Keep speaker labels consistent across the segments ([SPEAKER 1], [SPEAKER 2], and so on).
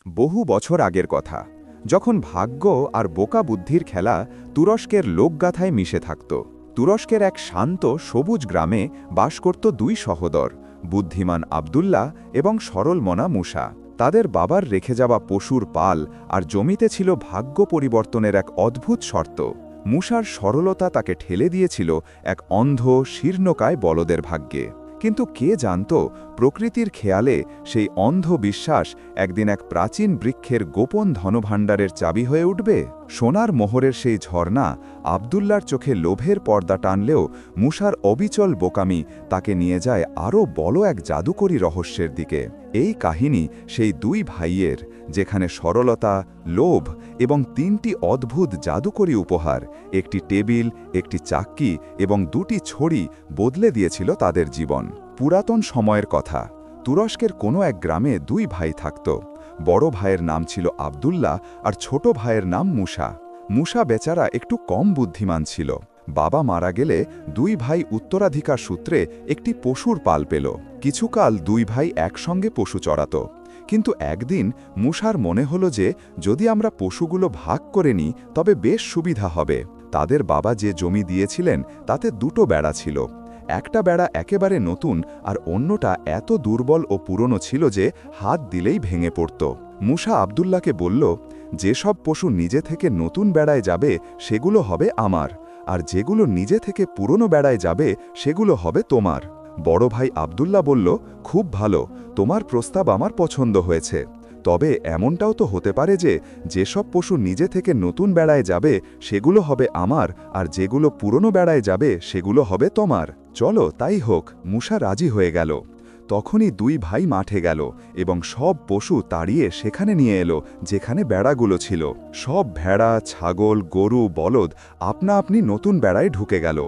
[SPEAKER 1] বহু বছর আগের কথা, যখন ভাগ্য আর বোকা বুদ্ধির খেলা তুরস্কের লোকগাথায় মিশে থাকত। তুরস্কের এক শান্ত সবুজ গ্রামে বাস করত দুই সহোদর, বুদ্ধিমান আবদুল্লাহ এবং সরলমনা মুসা। তাদের বাবার রেখে যাওয়া পশুর পাল আর জমিতে ছিল ভাগ্য পরিবর্তনের এক অদ্ভুত শর্ত। মুসার সরলতা তাকে ঠেলে দিয়েছিল এক অন্ধ শীর্ণকায় বলদের ভাগ্যে। কিন্তু কে জানত, প্রকৃতির খেয়ালে সেই অন্ধ বিশ্বাস একদিন এক প্রাচীন বৃক্ষের গোপন ধনভাণ্ডারের চাবি হয়ে উঠবে। সোনার মোহরের সেই ঝর্ণা আবদুল্লার চোখে লোভের পর্দা টানলেও মুসার অবিচল বোকামি তাকে নিয়ে যায় আরও বড় এক জাদুকরী রহস্যের দিকে। এই কাহিনী সেই দুই ভাইয়ের, যেখানে সরলতা, লোভ এবং তিনটি অদ্ভুত জাদুকরী উপহার, একটি টেবিল, একটি চাক্কি এবং দুটি ছড়ি বদলে দিয়েছিল তাদের জীবন। পুরাতন সময়ের কথা, তুরস্কের কোনো এক গ্রামে দুই ভাই থাকত। বড় ভাইয়ের নাম ছিল আবদুল্লাহ আর ছোট ভাইয়ের নাম মুসা। মুসা বেচারা একটু কম বুদ্ধিমান ছিল। বাবা মারা গেলে দুই ভাই উত্তরাধিকার সূত্রে একটি পশুর পাল পেল। কিছুকাল দুই ভাই একসঙ্গে পশু চড়াত। কিন্তু একদিন মুসার মনে হলো যে যদি আমরা পশুগুলো ভাগ করে নিই তবে বেশ সুবিধা হবে। তাদের বাবা যে জমি দিয়েছিলেন তাতে দুটো বেড়া ছিল। একটা বেড়া একেবারে নতুন আর অন্যটা এত দুর্বল ও পুরনো ছিল যে হাত দিলেই ভেঙে পড়ত। মুসা আবদুল্লাহকে বলল, যেসব পশু নিজে থেকে নতুন বেড়ায় যাবে সেগুলো হবে আমার, আর যেগুলো নিজে থেকে পুরনো বেড়ায় যাবে সেগুলো হবে তোমার। বড় ভাই আবদুল্লাহ বলল, খুব ভালো, তোমার প্রস্তাব আমার পছন্দ হয়েছে। তবে এমনটাও তো হতে পারে যে যেসব পশু নিজে থেকে নতুন বেড়ায় যাবে সেগুলো হবে আমার, আর যেগুলো পুরনো বেড়ায় যাবে সেগুলো হবে তোমার। চলো তাই হোক। মুসা রাজি হয়ে গেল। তখনই দুই ভাই মাঠে গেল এবং সব পশু তাড়িয়ে সেখানে নিয়ে এলো যেখানে বেড়াগুলো ছিল। সব ভেড়া, ছাগল, গরু, বলদ আপনা আপনি নতুন বেড়ায় ঢুকে গেল।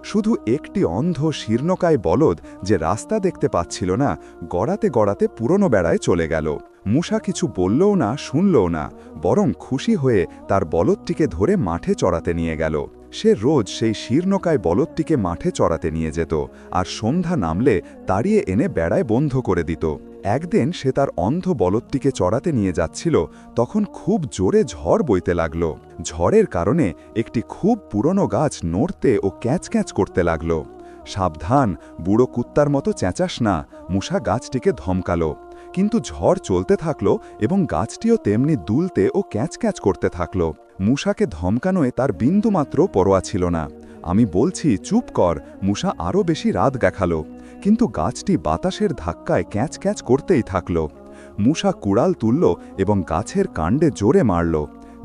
[SPEAKER 1] শুধু একটি অন্ধ শীর্ণকায় বলদ, যে রাস্তা দেখতে পাচ্ছিল না, গড়াতে গড়াতে পুরনো বেড়ায় চলে গেল। মুসা কিছু বললও না, শুনলও না, বরং খুশি হয়ে তার বলদটিকে ধরে মাঠে চড়াতে নিয়ে গেল। সে রোজ সেই শীর্ণকায় বলদটিকে মাঠে চড়াতে নিয়ে যেত আর সন্ধ্যা নামলে তাড়িয়ে এনে বেড়ায় বন্ধ করে দিত। একদিন সে তার অন্ধ বলদটিকে চড়াতে নিয়ে যাচ্ছিল, তখন খুব জোরে ঝড় বইতে লাগল। ঝড়ের কারণে একটি খুব পুরনো গাছ নড়তে ও ক্যাঁচ ক্যাঁচ করতে লাগল। সাবধান, বুড়ো কুত্তার মতো চেঁচাস না, মুসা গাছটিকে ধমকালো। কিন্তু ঝড় চলতে থাকল এবং গাছটিও তেমনি দুলতে ও ক্যাঁচ ক্যাঁচ করতে থাকল। মুসাকে ধমকানোয় তার বিন্দুমাত্র পরোয়া ছিল না। আমি বলছি চুপ কর, মুসা আরও বেশি রাত দেখালো। কিন্তু গাছটি বাতাসের ধাক্কায় ক্যাঁচ ক্যাঁচ করতেই থাকল। মুসা কুড়াল তুলল এবং গাছের কাণ্ডে জোরে মারল।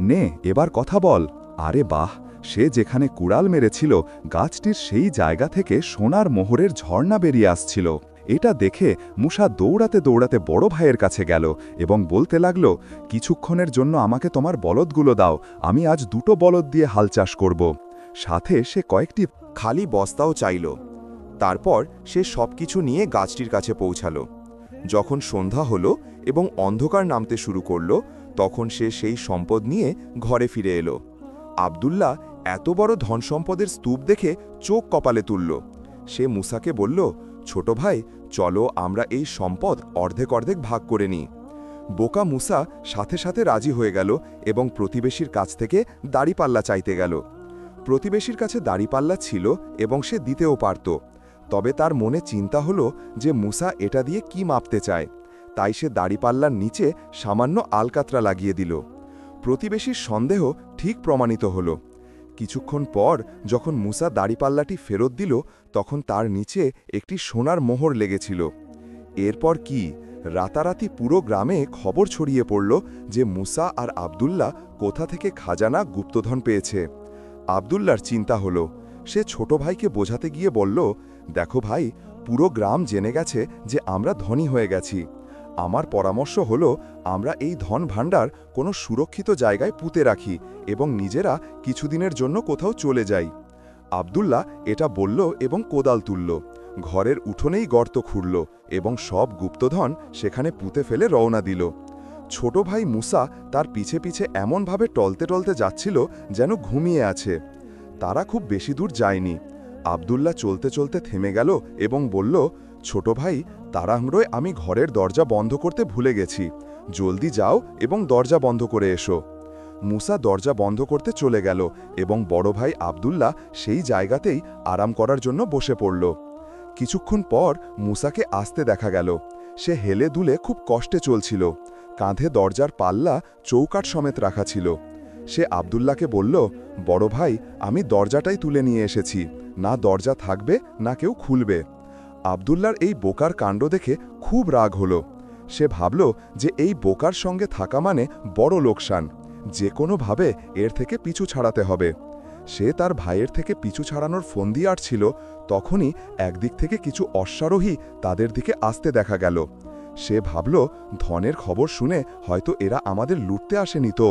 [SPEAKER 1] নে, এবার কথা বল। আরে বাহ, সে যেখানে কুড়াল মেরেছিল গাছটির সেই জায়গা থেকে সোনার মোহরের ঝর্ণা বেরিয়ে আসছিল। এটা দেখে মুসা দৌড়াতে দৌড়াতে বড় ভাইয়ের কাছে গেল এবং বলতে লাগল, কিছুক্ষণের জন্য আমাকে তোমার বলদগুলো দাও, আমি আজ দুটো বলদ দিয়ে হাল চাষ করব। সাথে সে কয়েকটি
[SPEAKER 2] খালি বস্তাও চাইল। তারপর সে সবকিছু নিয়ে গাছটির কাছে পৌঁছালো। যখন সন্ধ্যা হলো এবং অন্ধকার নামতে শুরু করল, তখন সে সেই সম্পদ নিয়ে ঘরে ফিরে এলো। আবদুল্লাহ এত বড় ধনসম্পদের স্তূপ দেখে চোখ কপালে তুলল। সে মুসাকে বলল, ছোট ভাই, চলো আমরা এই সম্পদ অর্ধেক অর্ধেক ভাগ করে নিই। বোকা মুসা সাথে সাথে রাজি হয়ে গেল এবং প্রতিবেশীর কাছ থেকে দাড়িপাল্লা চাইতে গেল। প্রতিবেশীর কাছে দাড়িপাল্লা ছিল এবং সে দিতেও পারত। তবে তার মনে চিন্তা হলো যে মুসা এটা দিয়ে কি মাপতে চায়। তাই সে দাড়িপাল্লার নিচে সামান্য আলকাতরা লাগিয়ে দিল। প্রতিবেশীর সন্দেহ ঠিক প্রমাণিত হল। কিছুক্ষণ পর যখন মুসা দাড়িপাল্লাটি ফেরত দিল, তখন তার নিচে একটি সোনার মোহর লেগেছিল। এরপর কি, রাতারাতি পুরো গ্রামে খবর ছড়িয়ে পড়ল যে মুসা আর আবদুল্লাহ কোথা থেকে খাজানা গুপ্তধন পেয়েছে। আবদুল্লার চিন্তা হলো। সে ছোট ভাইকে বোঝাতে গিয়ে বলল, দেখো ভাই, পুরো গ্রাম জেনে গেছে যে আমরা ধনী হয়ে গেছি। আমার পরামর্শ হলো আমরা এই ধন ভাণ্ডার কোনো সুরক্ষিত জায়গায় পুঁতে রাখি এবং নিজেরা কিছুদিনের জন্য কোথাও চলে যাই। আবদুল্লাহ এটা বলল এবং কোদাল তুলল। ঘরের উঠোনেই গর্ত খুঁড়ল এবং সব গুপ্তধন সেখানে পুঁতে ফেলে রওনা দিল। ছোট ভাই মুসা তার পিছে পিছে এমনভাবে টলতে টলতে যাচ্ছিল যেন ঘুমিয়ে আছে। তারা খুব বেশি দূর যায়নি। আবদুল্লাহ চলতে চলতে থেমে গেল এবং বলল, ছোট ভাই, তাড়াহুড়োয় আমি ঘরের দরজা বন্ধ করতে ভুলে গেছি। জলদি যাও এবং দরজা বন্ধ করে এসো। মুসা দরজা বন্ধ করতে চলে গেল এবং বড় ভাই আব্দুল্লাহ সেই জায়গাতেই আরাম করার জন্য বসে পড়ল। কিছুক্ষণ পর মুসাকে আসতে দেখা গেল। সে হেলে দুলে খুব কষ্টে চলছিল। কাঁধে দরজার পাল্লা চৌকাঠ সমেত রাখা ছিল। সে আব্দুল্লাহকে বলল, বড় ভাই, আমি দরজাটাই তুলে নিয়ে এসেছি, না দরজা থাকবে না কেউ খুলবে। আব্দুল্লাহর এই বোকার কাণ্ড দেখে খুব রাগ হলো। সে ভাবল যে এই বোকার সঙ্গে থাকা মানে বড় লোকসান, যে কোনোভাবে এর থেকে পিছু ছাড়াতে হবে। সে তার ভাইয়ের থেকে পিছু ছাড়ানোর ফন্দি আটছিল, তখনই একদিক থেকে কিছু অশ্বারোহী তাদের দিকে আসতে দেখা গেল। সে ভাবল, ধনের খবর শুনে হয়তো এরা আমাদের লুটতে আসেনি তো।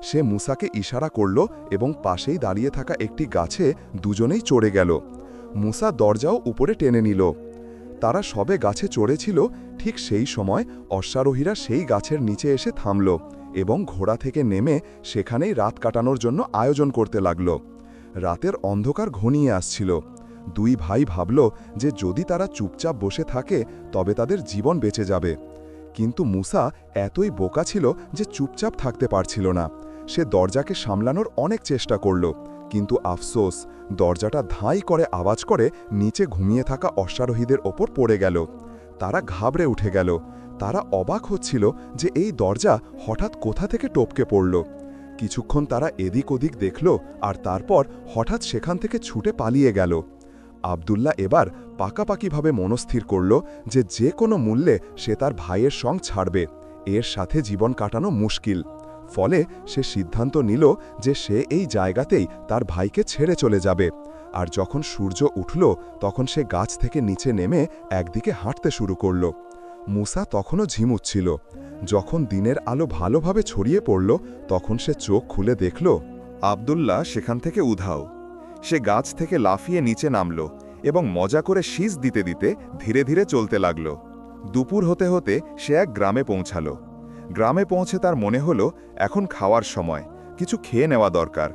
[SPEAKER 2] সে মুসাকে ইশারা করল এবং পাশেই দাঁড়িয়ে থাকা একটি গাছে দুজনেই চড়ে গেল। মুসা দরজাও উপরে টেনে নিল। তারা সবে গাছে চড়েছিল, ঠিক সেই সময় অশ্বারোহীরা সেই গাছের নিচে এসে থামল এবং ঘোড়া থেকে নেমে সেখানেই রাত কাটানোর জন্য আয়োজন করতে লাগল। রাতের অন্ধকার ঘনিয়ে আসছিল। দুই ভাই ভাবল যে যদি তারা চুপচাপ বসে থাকে তবে তাদের জীবন বেঁচে যাবে। কিন্তু মুসা এতই বোকা ছিল যে চুপচাপ থাকতে পারছিল না। সে দরজাকে সামলানোর অনেক চেষ্টা করল, কিন্তু আফসোস, দরজাটা ধাঁই করে আওয়াজ করে নিচে ঘুমিয়ে থাকা অশ্বারোহীদের ওপর পড়ে গেল। তারা ঘাবড়ে উঠে গেল। তারা অবাক হচ্ছিল যে এই দরজা হঠাৎ কোথা থেকে টপকে পড়ল। কিছুক্ষণ তারা এদিক ওদিক দেখল আর তারপর হঠাৎ সেখান থেকে ছুটে পালিয়ে গেল। আব্দুল্লাহ এবার পাকাপাকিভাবে মনস্থির করল যে যে কোনো মূল্যে সে তার ভাইয়ের সঙ্গ ছাড়বে, এর সাথে জীবন কাটানো মুশকিল। ফলে সে সিদ্ধান্ত নিল যে সে এই জায়গাতেই তার ভাইকে ছেড়ে চলে যাবে। আর যখন সূর্য উঠল তখন সে গাছ থেকে নিচে নেমে একদিকে হাঁটতে শুরু করল। মুসা তখনও ঝিমুচ্ছিল। যখন দিনের আলো ভালোভাবে ছড়িয়ে পড়ল তখন সে চোখ খুলে দেখল
[SPEAKER 1] আব্দুল্লাহ সেখান থেকে উধাও। সে গাছ থেকে লাফিয়ে নিচে নামল এবং মজা করে শীষ দিতে দিতে ধীরে ধীরে চলতে লাগল। দুপুর হতে হতে সে এক গ্রামে পৌঁছাল। গ্রামে পৌঁছে তার মনে হলো এখন খাওয়ার সময়, কিছু খেয়ে নেওয়া দরকার।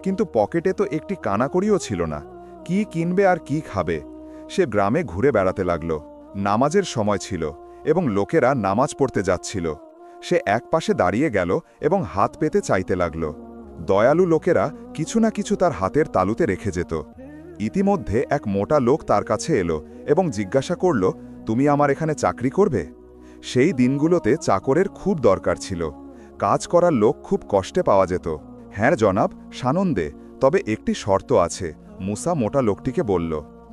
[SPEAKER 1] কিন্তু পকেটে তো একটি কানাকড়িও ছিল না। কি কিনবে আর কি খাবে? সে গ্রামে ঘুরে বেড়াতে লাগল। নামাজের সময় ছিল এবং লোকেরা নামাজ পড়তে যাচ্ছিল। সে একপাশে দাঁড়িয়ে গেল এবং হাত পেতে চাইতে লাগল। দয়ালু লোকেরা কিছু না কিছু তার হাতের তালুতে রেখে যেত। ইতিমধ্যে এক মোটা লোক তার কাছে এলো এবং জিজ্ঞাসা করল, তুমি আমার এখানে চাকরি করবে? সেই দিনগুলোতে চাকরের খুব দরকার ছিল। কাজ করার লোক খুব কষ্টে পাওয়া যেত। হ্যাঁ জনাব, সানন্দে, তবে একটি শর্ত আছে, মুসা মোটা লোকটিকে বলল।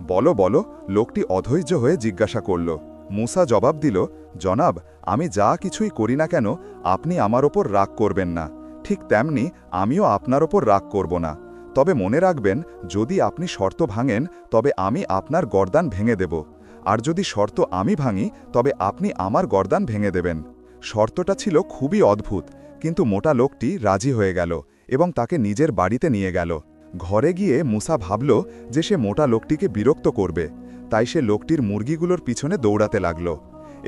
[SPEAKER 1] বলো বলো, লোকটি অধৈর্য হয়ে জিজ্ঞাসা করল। মুসা জবাব দিল, জনাব, আমি যা কিছুই করি না কেন আপনি আমার ওপর রাগ করবেন না, ঠিক তেমনি আমিও আপনার ওপর রাগ করব না। তবে মনে রাখবেন, যদি আপনি শর্ত ভাঙেন তবে আমি আপনার গর্দান ভেঙে দেব, আর যদি শর্ত আমি ভাঙি তবে আপনি আমার গর্দান ভেঙে দেবেন। শর্তটা ছিল খুবই অদ্ভুত, কিন্তু মোটা লোকটি রাজি হয়ে গেল এবং তাকে নিজের বাড়িতে নিয়ে গেল। ঘরে গিয়ে মুসা ভাবল যে সে মোটা লোকটিকে বিরক্ত করবে, তাই সে লোকটির মুরগিগুলোর পিছনে দৌড়াতে লাগল।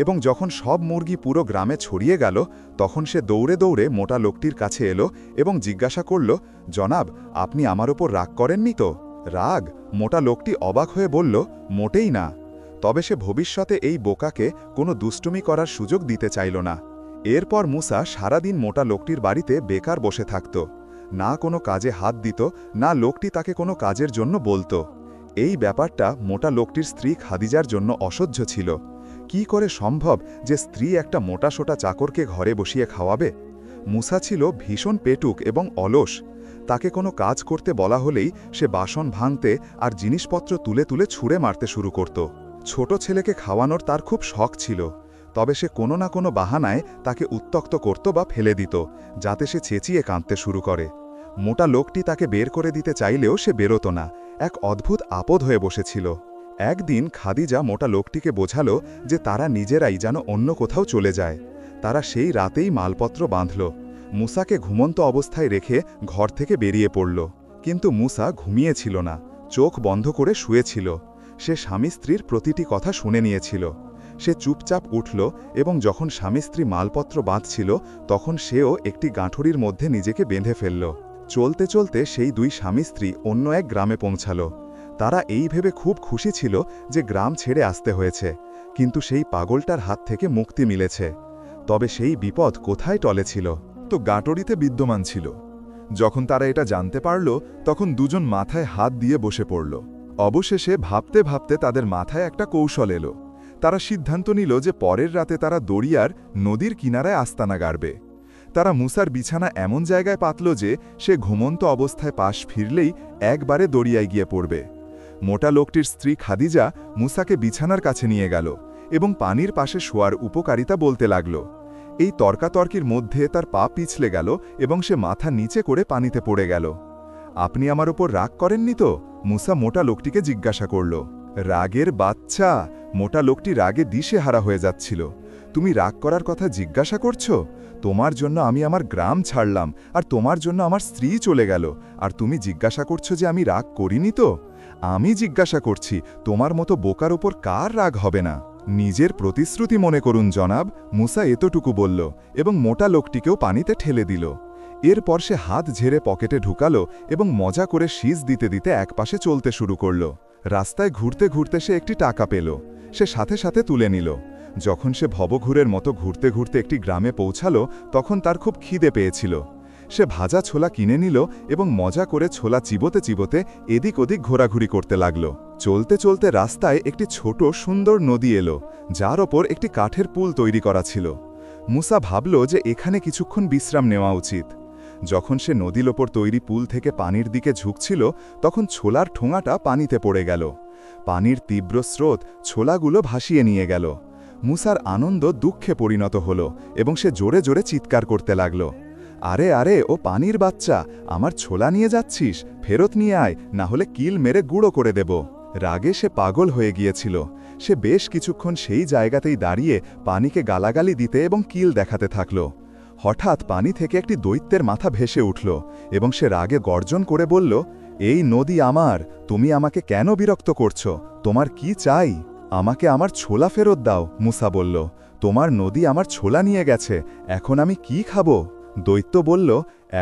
[SPEAKER 1] এবং যখন সব মুরগি পুরো গ্রামে ছড়িয়ে গেল তখন সে দৌড়ে দৌড়ে মোটা লোকটির কাছে এলো এবং জিজ্ঞাসা করল, জনাব, আপনি আমার ওপর রাগ করেননি তো? রাগ? মোটা লোকটি অবাক হয়ে বলল, মোটেই না। তবে সে ভবিষ্যতে এই বোকাকে কোনো দুষ্টুমি করার সুযোগ দিতে চাইল না। এরপর মুসা সারাদিন মোটা লোকটির বাড়িতে বেকার বসে থাকত। না কোনো কাজে হাত দিত, না লোকটি তাকে কোনো কাজের জন্য বলতো। এই ব্যাপারটা মোটা লোকটির স্ত্রী খাদিজার জন্য অসহ্য ছিল। কি করে সম্ভব যে স্ত্রী একটা মোটাসোটা চাকরকে ঘরে বসিয়ে খাওয়াবে? মুসা ছিল ভীষণ পেটুক এবং অলস। তাকে কোনো কাজ করতে বলা হলেই সে বাসন ভাঙতে আর জিনিসপত্র তুলে তুলে ছুঁড়ে মারতে শুরু করত। ছোট ছেলেকে খাওয়ানোর তার খুব শখ ছিল, তবে সে কোনো না কোনো বাহানায় তাকে উত্ত্যক্ত করত বা ফেলে দিত, যাতে সে চেঁচিয়ে কাঁদতে শুরু করে। মোটা লোকটি তাকে বের করে দিতে চাইলেও সে বেরোত না, এক অদ্ভুত আপদ হয়ে বসেছিল। একদিন খাদিজা মোটা লোকটিকে বোঝালো যে তারা নিজেরাই যেন অন্য কোথাও চলে যায়। তারা সেই রাতেই মালপত্র বাঁধল। মুসাকে ঘুমন্ত অবস্থায় রেখে ঘর থেকে বেরিয়ে পড়ল। কিন্তু মুসা ঘুমিয়েছিল না, চোখ বন্ধ করে শুয়েছিল। সে স্বামী স্ত্রীর প্রতিটি কথা শুনে নিয়েছিল। সে চুপচাপ উঠল এবং যখন স্বামী স্ত্রী মালপত্র বাঁধছিল তখন সেও একটি গাঁঠুরির মধ্যে নিজেকে বেঁধে ফেলল। চলতে চলতে সেই দুই স্বামী স্ত্রী অন্য এক গ্রামে পৌঁছাল। তারা এই ভেবে খুব খুশি ছিল যে গ্রাম ছেড়ে আসতে হয়েছে, কিন্তু সেই পাগলটার হাত থেকে মুক্তি মিলেছে।
[SPEAKER 3] তবে সেই বিপদ কোথায় টলে ছিল? তো গাঁটরিতে বিদ্যমান ছিল। যখন তারা এটা জানতে পারল, তখন দুজন মাথায় হাত দিয়ে বসে পড়ল। অবশেষে ভাবতে ভাবতে তাদের মাথায় একটা কৌশল এলো। তারা সিদ্ধান্ত নিল যে পরের রাতে তারা দরিয়ার নদীর কিনারায় আস্তানা গাড়বে। তারা মুসার বিছানা এমন জায়গায় পাতল যে সে ঘুমন্ত অবস্থায় পাশ ফিরলেই একবারে দরিয়ায় গিয়ে পড়বে। মোটা লোকটির স্ত্রী খাদিজা মুসাকে বিছানার কাছে নিয়ে গেল এবং পানির পাশে শোয়ার উপকারিতা বলতে লাগল। এই তর্কাতর্কির মধ্যে তার পা পিছলে গেল এবং সে মাথা নিচে করে পানিতে পড়ে গেল। আপনি আমার ওপর রাগ করেননি তো? মুসা মোটা লোকটিকে জিজ্ঞাসা করল। রাগের বাচ্চা! মোটা লোকটি রাগে দিশেহারা হয়ে যাচ্ছিল। তুমি রাগ করার কথা জিজ্ঞাসা করছো? তোমার জন্য আমি আমার গ্রাম ছাড়লাম, আর তোমার জন্য আমার স্ত্রী চলে গেল, আর তুমি জিজ্ঞাসা করছো যে আমি রাগ করিনি তো? আমি জিজ্ঞাসা করছি, তোমার মতো বোকার ওপর কার রাগ হবে না? নিজের প্রতিশ্রুতি মনে করুন জনাব, মুসা এতটুকু বলল এবং মোটা লোকটিকেও পানিতে ঠেলে দিল। এরপর সে হাত ঝেড়ে পকেটে ঢুকালো এবং মজা করে শীষ দিতে দিতে একপাশে চলতে শুরু করল। রাস্তায় ঘুরতে ঘুরতে সে একটি টাকা পেল। সে সাথে সাথে তুলে নিল। যখন সে ভবঘুরের মতো ঘুরতে ঘুরতে একটি গ্রামে পৌঁছালো, তখন তার খুব খিদে পেয়েছিল। সে ভাজা ছোলা কিনে নিল এবং মজা করে ছোলা চিবোতে চিবোতে এদিক ওদিক ঘোরাঘুরি করতে লাগল। চলতে চলতে রাস্তায় একটি ছোট সুন্দর নদী এলো, যার ওপর একটি কাঠের পুল তৈরি করা ছিল। মুসা ভাবল যে এখানে কিছুক্ষণ বিশ্রাম নেওয়া উচিত। যখন সে নদীর ওপর তৈরি পুল থেকে পানির দিকে ঝুঁকছিল, তখন ছোলার ঠোঙাটা পানিতে পড়ে গেল। পানির তীব্র স্রোত ছোলাগুলো ভাসিয়ে নিয়ে গেল। মুসার আনন্দ দুঃখে পরিণত হল এবং সে জোরে জোরে চিৎকার করতে লাগল। আরে আরে, ও পানির বাচ্চা, আমার ছোলা নিয়ে যাচ্ছিস? ফেরত নিয়ে আয়, না হলে কিল মেরে গুঁড়ো করে দেব। রাগে সে পাগল হয়ে গিয়েছিল। সে বেশ কিছুক্ষণ সেই জায়গাতেই দাঁড়িয়ে পানিকে গালাগালি দিতে এবং কিল দেখাতে থাকল। হঠাৎ পানি থেকে একটি দৈত্যের মাথা ভেসে উঠল এবং সে রাগে গর্জন করে বলল, এই নদী আমার, তুমি আমাকে কেন বিরক্ত করছো? তোমার কি চাই? আমাকে আমার ছোলা ফেরত দাও, মুসা বলল। তোমার নদী আমার ছোলা নিয়ে গেছে, এখন আমি কি খাবো? দৈত্য বলল,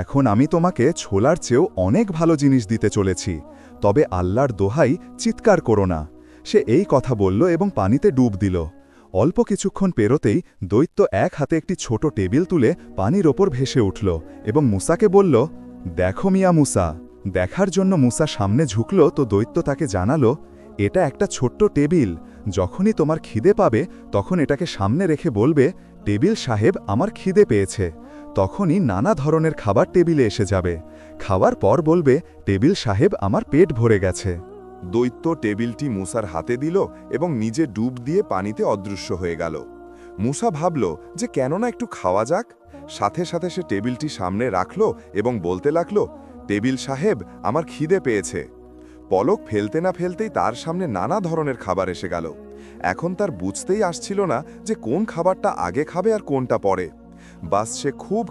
[SPEAKER 3] এখন আমি তোমাকে ছোলার চেয়েও অনেক ভালো জিনিস দিতে চলেছি, তবে আল্লাহর দোহাই চিৎকার করো না। সে এই কথা বলল এবং পানিতে ডুব দিল। অল্প কিছুক্ষণ পেরোতেই দৈত্য এক হাতে একটি ছোট টেবিল তুলে পানির ওপর ভেসে উঠল এবং মুসাকে বলল, দেখো মিয়া মুসা। দেখার জন্য মুসা সামনে ঝুঁকল তো দৈত্য তাকে জানালো, এটা একটা ছোট্ট টেবিল। যখনই তোমার খিদে পাবে তখন এটাকে সামনে রেখে বলবে, টেবিল সাহেব, আমার খিদে পেয়েছে। তখনই নানা ধরনের খাবার টেবিলে এসে যাবে। খাওয়ার পর বলবে, টেবিল সাহেব, আমার পেট ভরে গেছে।
[SPEAKER 2] দৈত্য টেবিলটি মুসার হাতে দিল এবং নিজে ডুব দিয়ে পানিতে অদৃশ্য হয়ে গেল। মুসা ভাবল যে কেননা একটু খাওয়া যাক। সাথে সাথে সে টেবিলটি সামনে রাখল এবং বলতে লাগল, টেবিল সাহেব, আমার খিদে পেয়েছে। পলক ফেলতে না ফেলতেই তার সামনে নানা ধরনের খাবার এসে গেল। এখন তার বুঝতেই আসছিল না যে কোন খাবারটা আগে খাবে আর কোনটা পরে। বাস সে খুব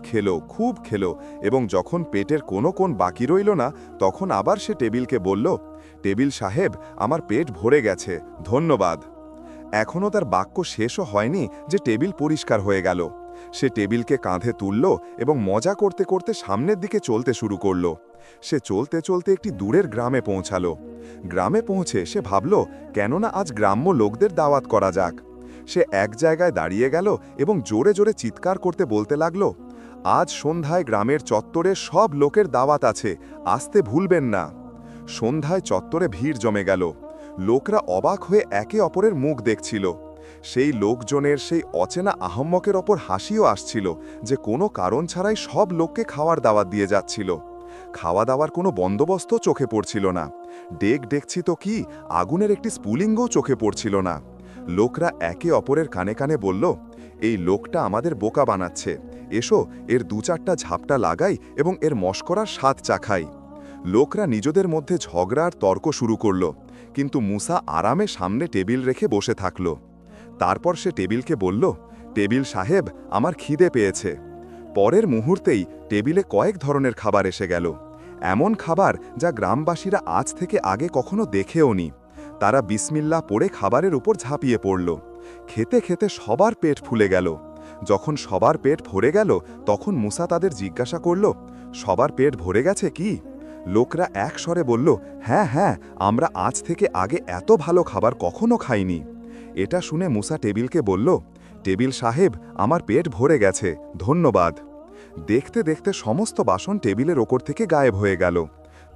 [SPEAKER 2] খেলো এবং যখন পেটের কোনো কোন বাকি রইল না, তখন আবার সে টেবিলকে বলল, টেবিল সাহেব, আমার পেট ভরে গেছে, ধন্যবাদ। এখনও তার বাক্য শেষও হয়নি যে টেবিল পরিষ্কার হয়ে গেল। সে টেবিলকে কাঁধে তুলল এবং মজা করতে করতে সামনের দিকে চলতে শুরু করল। সে চলতে চলতে একটি দূরের গ্রামে পৌঁছালো। গ্রামে পৌঁছে সে ভাবল, কেননা আজ গ্রাম্য লোকদের দাওয়াত করা যাক। সে এক জায়গায় দাঁড়িয়ে গেল এবং জোরে জোরে চিৎকার করতে বলতে লাগল, আজ সন্ধ্যায় গ্রামের চত্বরে সব লোকের দাওয়াত আছে, আসতে ভুলবেন না। সন্ধ্যায় চত্বরে ভিড় জমে গেল। লোকরা অবাক হয়ে একে অপরের মুখ দেখছিল। সেই লোকজনের সেই অচেনা আহম্মকের ওপর হাসিও আসছিল যে কোনো কারণ ছাড়াই সব লোককে খাওয়ার দাওয়াত দিয়ে যাচ্ছিল। খাওয়া দাওয়ার কোনো বন্দোবস্ত চোখে পড়ছিল না। দেখছি তো কি, আগুনের একটি স্ফুলিঙ্গও চোখে পড়ছিল না। লোকরা একে অপরের কানে কানে বলল, এই লোকটা আমাদের বোকা বানাচ্ছে, এসো এর দু চারটা ঝাপটা লাগাই এবং এর মশকরার স্বাদ চাখাই। লোকরা নিজেদের মধ্যে ঝগড়া আর তর্ক শুরু করল, কিন্তু মুসা আরামে সামনে টেবিল রেখে বসে থাকল। তারপর সে টেবিলকে বলল, টেবিল সাহেব, আমার খিদে পেয়েছে। পরের মুহূর্তেই টেবিলে কয়েক ধরনের খাবার এসে গেল, এমন খাবার যা গ্রামবাসীরা আজ থেকে আগে কখনো দেখেও নি। তারা বিসমিল্লাহ পড়ে খাবারের উপর ঝাঁপিয়ে পড়ল। খেতে খেতে সবার পেট ফুলে গেল। যখন সবার পেট ভরে গেল, তখন মুসা তাদের জিজ্ঞাসা করল, সবার পেট ভরে গেছে কি? লোকরা এক স্বরে বলল, হ্যাঁ হ্যাঁ, আমরা আজ থেকে আগে এত ভালো খাবার কখনো খাইনি। এটা শুনে মুসা টেবিলকে বলল,
[SPEAKER 3] টেবিল সাহেব, আমার পেট ভরে গেছে, ধন্যবাদ। দেখতে দেখতে সমস্ত বাসন টেবিলের ওপর থেকে গায়েব হয়ে গেল।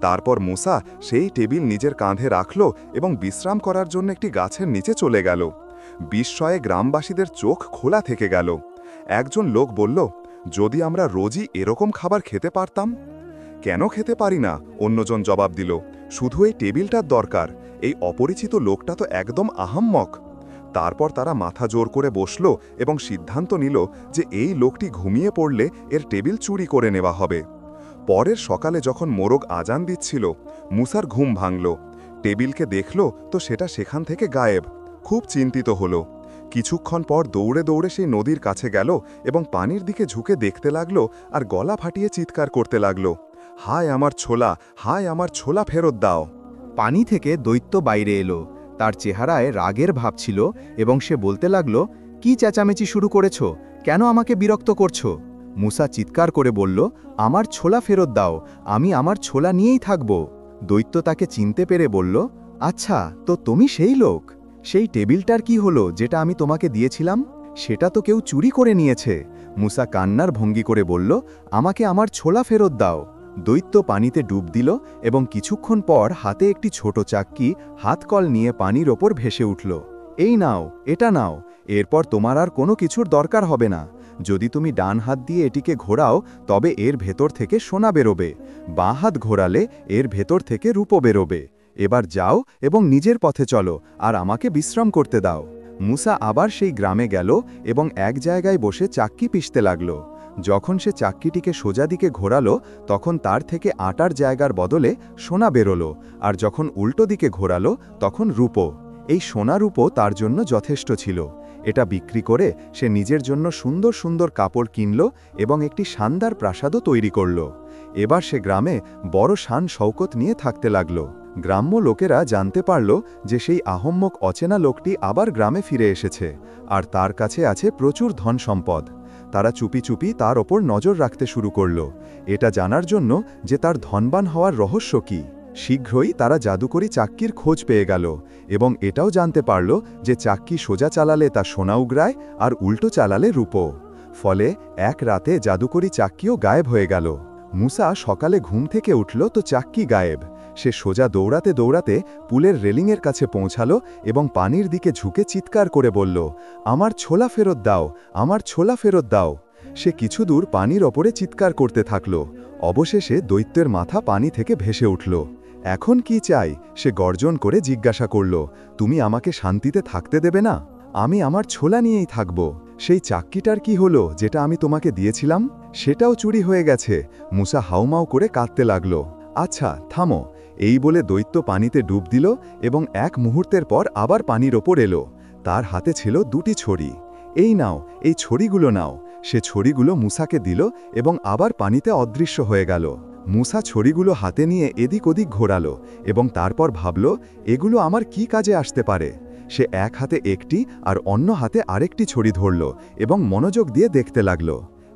[SPEAKER 3] তারপর মূসা সেই টেবিল নিজের কাঁধে রাখল এবং বিশ্রাম করার জন্য একটি গাছের নিচে চলে গেল। বিস্ময়ে গ্রামবাসীদের চোখ খোলা থেকে গেল। একজন লোক বলল, যদি আমরা রোজই এরকম খাবার খেতে পারতাম। কেন খেতে পারি না? অন্যজন জবাব দিল, শুধু এই টেবিলটার দরকার, এই অপরিচিত লোকটা তো একদম আহাম্মক। তারপর তারা মাথা জোর করে বসল এবং সিদ্ধান্ত নিল যে এই লোকটি ঘুমিয়ে পড়লে এর টেবিল চুরি করে নেওয়া হবে। পরের সকালে যখন মোরগ আজান দিচ্ছিল, মূসার ঘুম ভাঙল। টেবিলকে দেখল তো সেটা সেখান থেকে গায়েব। খুব চিন্তিত হল। কিছুক্ষণ পর দৌড়ে দৌড়ে সেই নদীর কাছে গেল এবং পানির দিকে ঝুঁকে দেখতে লাগল আর গলা ফাটিয়ে চিৎকার করতে লাগল, হায় আমার ছোলা, হায় আমার ছোলা ফেরত দাও।
[SPEAKER 1] পানি থেকে দৈত্য বাইরে এলো। তার চেহারায় রাগের ভাব ছিল এবং সে বলতে লাগল, কি চেঁচামেচি শুরু করেছ? কেন আমাকে বিরক্ত করছো? মূসা চিৎকার করে বলল, আমার ছোলা ফেরত দাও, আমি আমার ছোলা নিয়েই থাকব। দৈত্য তাকে চিনতে পেরে বলল, আচ্ছা, তো তুমি সেই লোক। সেই টেবিলটার কি হলো যেটা আমি তোমাকে দিয়েছিলাম? সেটা তো কেউ চুরি করে নিয়েছে। মূসা কান্নার ভঙ্গি করে বলল, আমাকে আমার ছোলা ফেরত দাও। দৈত্য পানিতে ডুব দিল এবং কিছুক্ষণ পর হাতে একটি ছোট চাক্কি হাতকল নিয়ে পানির ওপর ভেসে উঠল। এই নাও, এটা নাও, এরপর তোমার আর কোনো কিছুর দরকার হবে না। যদি তুমি ডান হাত দিয়ে এটিকে ঘোরাও তবে এর ভেতর থেকে সোনা বেরোবে, বাঁ হাত ঘোরালে এর ভেতর থেকে রূপো বেরোবে। এবার যাও এবং নিজের পথে চলো আর আমাকে বিশ্রাম করতে দাও। মূসা আবার সেই গ্রামে গেল এবং এক জায়গায় বসে চাক্কি পিষতে লাগল। যখন সে চাক্কিটিকে সোজা দিকে ঘোরালো তখন তার থেকে আটার জায়গার বদলে সোনা বেরোলো, আর যখন উল্টো দিকে ঘোরালো তখন রূপো। এই সোনা রূপো তার জন্য যথেষ্ট ছিল। এটা বিক্রি করে সে নিজের জন্য সুন্দর সুন্দর কাপড় কিনল এবং একটি শানদার প্রাসাদও তৈরি করল। এবার সে গ্রামে বড় শান শৌকত নিয়ে থাকতে লাগল। গ্রাম্য লোকেরা জানতে পারল যে সেই আহম্মক অচেনা লোকটি আবার গ্রামে ফিরে এসেছে আর তার কাছে আছে প্রচুর ধন সম্পদ। তারা চুপি চুপি তার ওপর নজর রাখতে শুরু করল, এটা জানার জন্য যে তার ধনবান হওয়ার রহস্য কী। শীঘ্রই তারা জাদুকরি চাক্কির খোঁজ পেয়ে গেল এবং এটাও জানতে পারল যে চাক্কি সোজা চালালে তা সোনা উগরায় আর উল্টো চালালে রূপো। ফলে এক রাতে জাদুকরি চাক্কিও গায়েব হয়ে গেল। মূসা সকালে ঘুম থেকে উঠল তো চাক্কি গায়েব। সে সোজা দৌড়াতে দৌড়াতে পুলের রেলিংয়ের কাছে পৌঁছালো এবং পানির দিকে ঝুঁকে চিৎকার করে বলল, আমার ছোলা ফেরত দাও, আমার ছোলা ফেরত দাও। সে কিছু দূর পানির ওপরে চিৎকার করতে থাকল। অবশেষে দৈত্যের মাথা পানি থেকে ভেসে উঠল। এখন কি চাই? সে গর্জন করে জিজ্ঞাসা করল, তুমি আমাকে শান্তিতে থাকতে দেবে না? আমি আমার ছোলা নিয়েই থাকব। সেই চাক্কিটার কি হলো যেটা আমি তোমাকে দিয়েছিলাম? সেটাও চুরি হয়ে গেছে। মূসা হাউমাউ করে কাঁদতে লাগল। আচ্ছা, থামো, এই বলে দৈত্য পানিতে ডুব দিল এবং এক মুহূর্তের পর আবার পানির ওপর এলো। তার হাতে ছিল দুটি ছড়ি। এই নাও, এই ছড়িগুলো নাও। সে ছড়িগুলো মূসাকে দিল এবং আবার পানিতে অদৃশ্য হয়ে গেল। মূসা ছড়িগুলো হাতে নিয়ে এদিক ওদিক ঘোরালো এবং তারপর ভাবল, এগুলো আমার কি কাজে আসতে পারে। সে এক হাতে একটি আর অন্য হাতে আরেকটি ছড়ি ধরল এবং মনোযোগ দিয়ে দেখতে লাগল।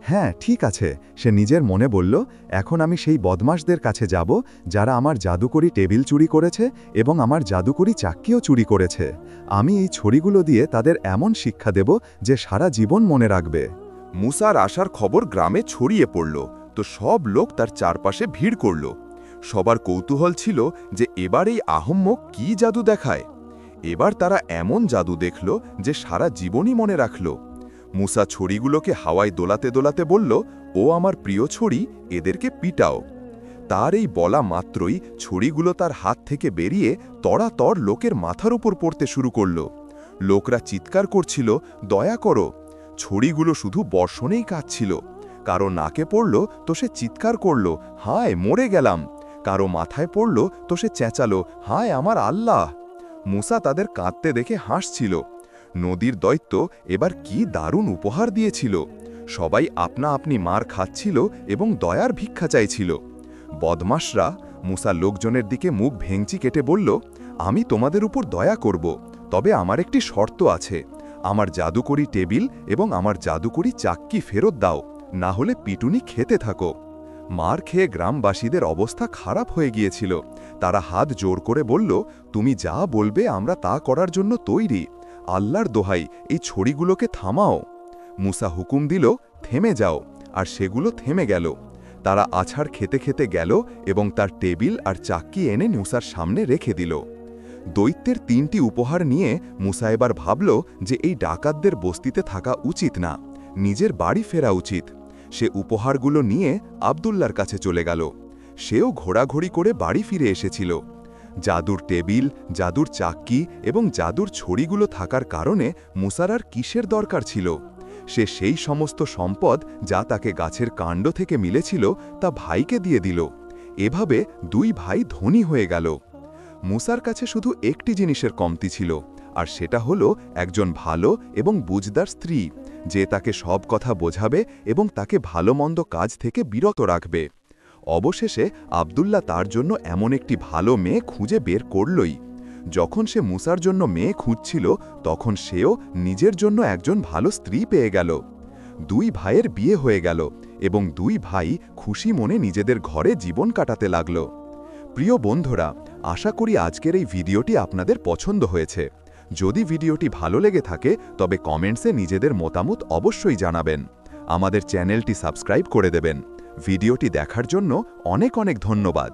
[SPEAKER 1] হ্যাঁ, ঠিক আছে, সে নিজের মনে বলল, এখন আমি সেই বদমাশদের কাছে যাব যারা আমার জাদুকরি টেবিল চুরি করেছে এবং আমার জাদুকরি চাক্কিও চুরি করেছে। আমি এই ছড়িগুলো দিয়ে তাদের এমন শিক্ষা দেব যে সারা জীবন মনে রাখবে।
[SPEAKER 2] মূসার আসার খবর গ্রামে ছড়িয়ে পড়ল তো সব লোক তার চারপাশে ভিড় করল। সবার কৌতূহল ছিল যে এবার এই আহম্মক কি জাদু দেখায়। এবার তারা এমন জাদু দেখল যে সারা জীবনই মনে রাখল। মূসা ছড়িগুলোকে হাওয়ায় দোলাতে দোলাতে বলল, ও আমার প্রিয় ছড়ি, এদেরকে পিটাও। তার এই বলা মাত্রই ছড়িগুলো তার হাত থেকে বেরিয়ে তড়াতড় লোকের মাথার উপর পড়তে শুরু করল। লোকরা চিৎকার করছিল, দয়া করো। ছড়িগুলো শুধু বর্ষণেই কাঁদছিল। কারো নাকে পড়ল তো সে চিৎকার করল, হায় মরে গেলাম। কারো মাথায় পড়ল তো সে চেঁচালো, হায় আমার আল্লাহ। মূসা তাদের কাঁদতে দেখে হাসছিল। নদীর দৈত্য এবার কি দারুণ উপহার দিয়েছিল। সবাই আপনা আপনি মার খাচ্ছিল এবং দয়ার ভিক্ষা চাইছিল। বদমাশরা মূসা লোকজনের দিকে মুখ ভেঙচি কেটে বলল, আমি তোমাদের উপর দয়া করব, তবে আমার একটি শর্ত আছে। আমার জাদুকরি টেবিল এবং আমার জাদুকরি চাক্কি ফেরত দাও, না হলে পিটুনি খেতে থাকো। মার খেয়ে গ্রামবাসীদের অবস্থা খারাপ হয়ে গিয়েছিল। তারা হাত জোর করে বলল, তুমি যা বলবে আমরা তা করার জন্য তৈরি। আল্লাহর দোহাই এই ছড়িগুলোকে থামাও। মুসা হুকুম দিল, থেমে যাও, আর সেগুলো থেমে গেল। তারা আছাড় খেতে খেতে গেল এবং তার টেবিল আর চাক্কি এনে মুসার সামনে রেখে দিল। দৈত্যের 3টি উপহার নিয়ে মুসা এবার ভাবল যে এই ডাকাতদের বস্তিতে থাকা উচিত না, নিজের বাড়ি ফেরা উচিত। সে উপহারগুলো নিয়ে আব্দুল্লার কাছে চলে গেল। সেও ঘোরাঘুরি করে বাড়ি ফিরে এসেছিল। জাদুর টেবিল, জাদুর চাক্কি এবং জাদুর ছড়িগুলো থাকার কারণে মুসার আর কিসের দরকার ছিল? সে সেই সমস্ত সম্পদ যা তাকে গাছের কাণ্ড থেকে মিলেছিল তা ভাইকে দিয়ে দিল। এভাবে 2 ভাই ধনী হয়ে গেল। মুসার কাছে শুধু একটি জিনিসের কমতি ছিল, আর সেটা হলো একজন ভালো এবং বুঝদার স্ত্রী, যে তাকে সব কথা বোঝাবে এবং তাকে ভালো মন্দ কাজ থেকে বিরত রাখবে। অবশেষে আব্দুল্লাহ তার জন্য এমন একটি ভালো মেয়ে খুঁজে বের করলই। যখন সে মুসার জন্য মেয়ে খুঁজছিল, তখন সেও নিজের জন্য একজন ভালো স্ত্রী পেয়ে গেল। 2 ভাইয়ের বিয়ে হয়ে গেল এবং 2 ভাই খুশি মনে নিজেদের ঘরে জীবন কাটাতে লাগল। প্রিয় বন্ধুরা, আশা করি আজকের এই ভিডিওটি আপনাদের পছন্দ হয়েছে। যদি ভিডিওটি ভালো লেগে থাকে তবে কমেন্টসে নিজেদের মতামত অবশ্যই জানাবেন। আমাদের চ্যানেলটি সাবস্ক্রাইব করে দেবেন। ভিডিওটি দেখার জন্য অনেক অনেক ধন্যবাদ।